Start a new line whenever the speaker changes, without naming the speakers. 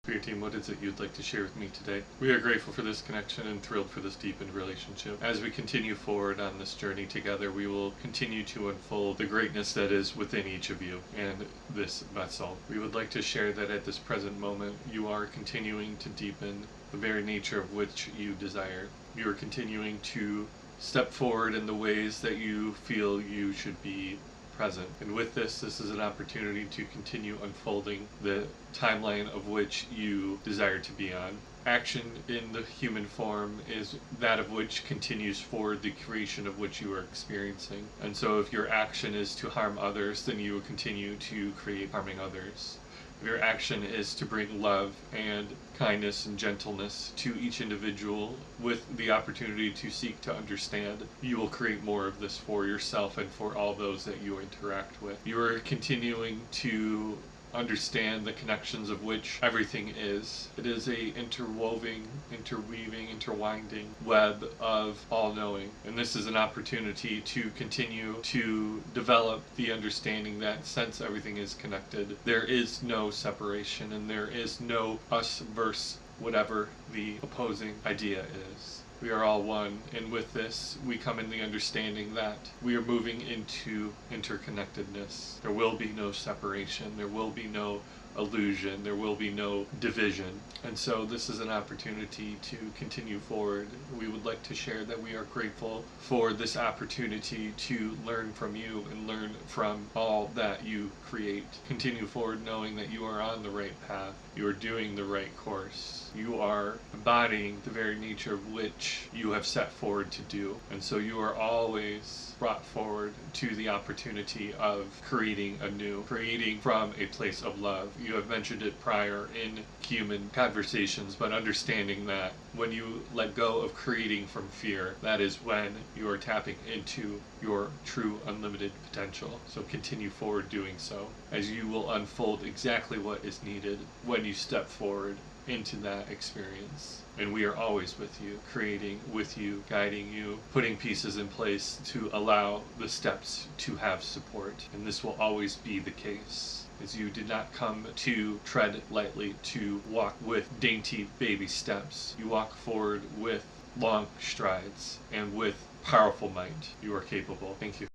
For your team, what is it you'd like to share with me today? We are grateful for this connection and thrilled for this deepened relationship. As we continue forward on this journey together, we will continue to unfold the greatness that is within each of you and this vessel. We would like to share that at this present moment, you are continuing to deepen the very nature of which you desire. You are continuing to step forward in the ways that you feel you should be present. And with this is an opportunity to continue unfolding the timeline of which you desire to be on. Action in the human form is that of which continues forward the creation of which you are experiencing. And so if your action is to harm others, then you will continue to create harming others. If your action is to bring love and kindness and gentleness to each individual with the opportunity to seek to understand, you will create more of this for yourself and for all those that you interact with. You are continuing to understand the connections of which everything is. It is a interweaving, interwinding web of all-knowing. And this is an opportunity to continue to develop the understanding that since everything is connected, there is no separation and there is no us versus whatever the opposing idea is. We are all one, and with this, we come in the understanding that we are moving into interconnectedness. There will be no separation, there will be no illusion, there will be no division. And so this is an opportunity to continue forward. We would like to share that we are grateful for this opportunity to learn from you and learn from all that you create. Continue forward knowing that you are on the right path. You are doing the right course. You are embodying the very nature of which you have set forward to do. And so you are always brought forward to the opportunity of creating anew, creating from a place of love. You have mentioned it prior in human conversations, but understanding that when you let go of creating from fear, that is when you are tapping into your true unlimited potential. So continue forward doing so, as you will unfold exactly what is needed when you step forward into that experience. And we are always with you, creating with you, guiding you, putting pieces in place to allow the steps to have support. And this will always be the case, as you did not come to tread lightly, to walk with dainty baby steps. You walk forward with long strides and with powerful might. You are capable. Thank you.